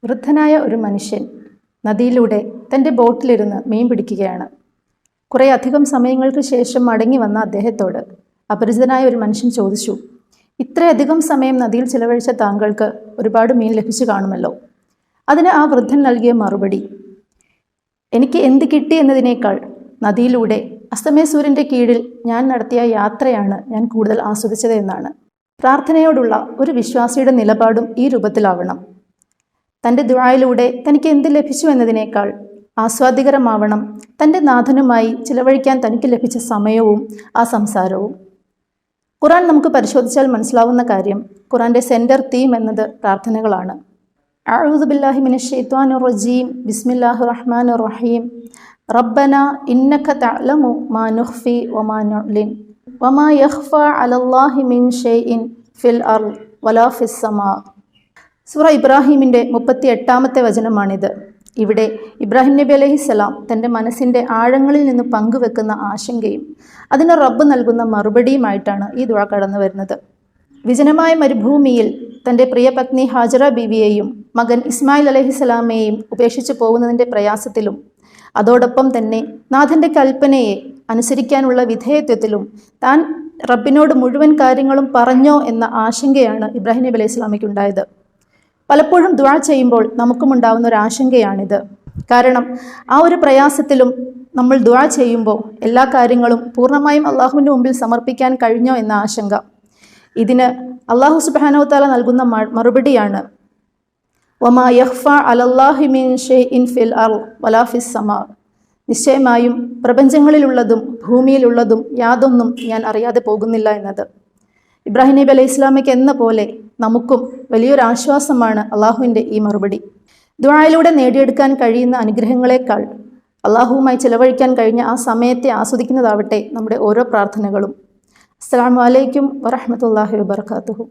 വൃദ്ധനായ ഒരു മനുഷ്യൻ നദിയിലൂടെ തൻ്റെ ബോട്ടിലിരുന്ന് മീൻ പിടിക്കുകയാണ്. കുറേ അധികം സമയങ്ങൾക്ക് ശേഷം മടങ്ങി വന്ന അദ്ദേഹത്തോട് അപരിചിതനായ ഒരു മനുഷ്യൻ ചോദിച്ചു, ഇത്രയധികം സമയം നദിയിൽ ചിലവഴിച്ച താങ്കൾക്ക് ഒരുപാട് മീൻ ലഭിച്ചു കാണുമല്ലോ. അതിന് ആ വൃദ്ധൻ നൽകിയ മറുപടി, എനിക്ക് എന്ത് കിട്ടി എന്നതിനേക്കാൾ നദിയിലൂടെ അസ്തമയ സൂര്യൻ്റെ കീഴിൽ ഞാൻ നടത്തിയ യാത്രയാണ് ഞാൻ കൂടുതൽ ആസ്വദിച്ചത് എന്നാണ്. പ്രാർത്ഥനയോടുള്ള ഒരു വിശ്വാസിയുടെ നിലപാടും ഈ രൂപത്തിലാവണം. തൻ്റെ ദുആയിലൂടെ തനിക്ക് എന്ത് ലഭിച്ചു എന്നതിനേക്കാൾ ആസ്വാദികരമാവണം തൻ്റെ നാഥനുമായി ചിലവഴിക്കാൻ തനിക്ക് ലഭിച്ച സമയവും ആ സംസാരവും. ഖുർആൻ നമുക്ക് പരിശോധിച്ചാൽ മനസ്സിലാവുന്ന കാര്യം, ഖുർആൻ്റെ സെൻറ്റർ തീം എന്നത് പ്രാർത്ഥനകളാണ്. അഊദു ബില്ലാഹി മിനശ് ശൈത്വാനിർ റജീം, ബിസ്മില്ലാഹിർ റഹ്മാനിർ റഹീം, റബ്ബന ഇന്നക തഅലമു മാ നുഖ്ഫി വമാ നുഅ്ലിൻ വമാ യഖ്ഫാ അലല്ലാഹി മിൻ ഷൈഇൻ ഫിൽ അർള് വലാ ഫിസ് സമാ. സൂറ ഇബ്രാഹിമിൻ്റെ 38-ാമത്തെ വചനമാണിത്. ഇവിടെ ഇബ്രാഹിം നബി അലൈഹിസ്സലാം തൻ്റെ മനസ്സിൻ്റെ ആഴങ്ങളിൽ നിന്ന് പങ്കുവെക്കുന്ന ആശങ്കയും അതിന് റബ്ബ് നൽകുന്ന മറുപടിയുമായിട്ടാണ് ഈ ദുആ കടന്നു വരുന്നത്. വിജനമായ മരുഭൂമിയിൽ തൻ്റെ പ്രിയ പത്നി ഹാജറ ബീവിയെയും മകൻ ഇസ്മായിൽ അലൈഹിസ്സലാമയെയും ഉപേക്ഷിച്ച് പോകുന്നതിൻ്റെ പ്രയാസത്തിലും അതോടൊപ്പം തന്നെ നാഥൻ്റെ കൽപ്പനയെ അനുസരിക്കാനുള്ള വിധേയത്വത്തിലും താൻ റബ്ബിനോട് മുഴുവൻ കാര്യങ്ങളും പറഞ്ഞോ എന്ന ആശങ്കയാണ് ഇബ്രാഹിം നബി അലൈഹി സ്വലാമയ്ക്കുണ്ടായത്. പലപ്പോഴും ദുആ ചെയ്യുമ്പോൾ നമുക്കും ഉണ്ടാകുന്ന ഒരു ആശങ്കയാണിത്. കാരണം ആ ഒരു പ്രയാസത്തിലും നമ്മൾ ദുആ ചെയ്യുമ്പോൾ എല്ലാ കാര്യങ്ങളും പൂർണ്ണമായും അള്ളാഹുവിൻ്റെ മുമ്പിൽ സമർപ്പിക്കാൻ കഴിഞ്ഞോ എന്ന ആശങ്ക. ഇതിന് അള്ളാഹു സുബ്ഹാനഹു തആല നൽകുന്ന മറുപടിയാണ്, വമാ യഖ്ഫാ അലല്ലാഹി മിൻ ഷൈഇൻ ഫിൽ അർള് വലാ ഫിസ് സമാ. നിശ്ചയമായും പ്രപഞ്ചങ്ങളിലുള്ളതും ഭൂമിയിലുള്ളതും യാതൊന്നും ഞാൻ അറിയാതെ പോകുന്നില്ല എന്നത്. ഇബ്രാഹിം നബി അലൈഹി സ്വലാമയ്ക്ക് എന്ന പോലെ നമുക്കും വലിയൊരു ആശ്വാസമാണ് അള്ളാഹുവിൻ്റെ ഈ മറുപടി. ദുആയിലൂടെ നേടിയെടുക്കാൻ കഴിയുന്ന അനുഗ്രഹങ്ങളെക്കാൾ അള്ളാഹുവുമായി ചിലവഴിക്കാൻ കഴിഞ്ഞ ആ സമയത്തെ ആസ്വദിക്കുന്നതാവട്ടെ നമ്മുടെ ഓരോ പ്രാർത്ഥനകളും. അസ്സലാമു അലൈക്കും വറഹ്മത്തുള്ളാഹി വബറകാതുഹു.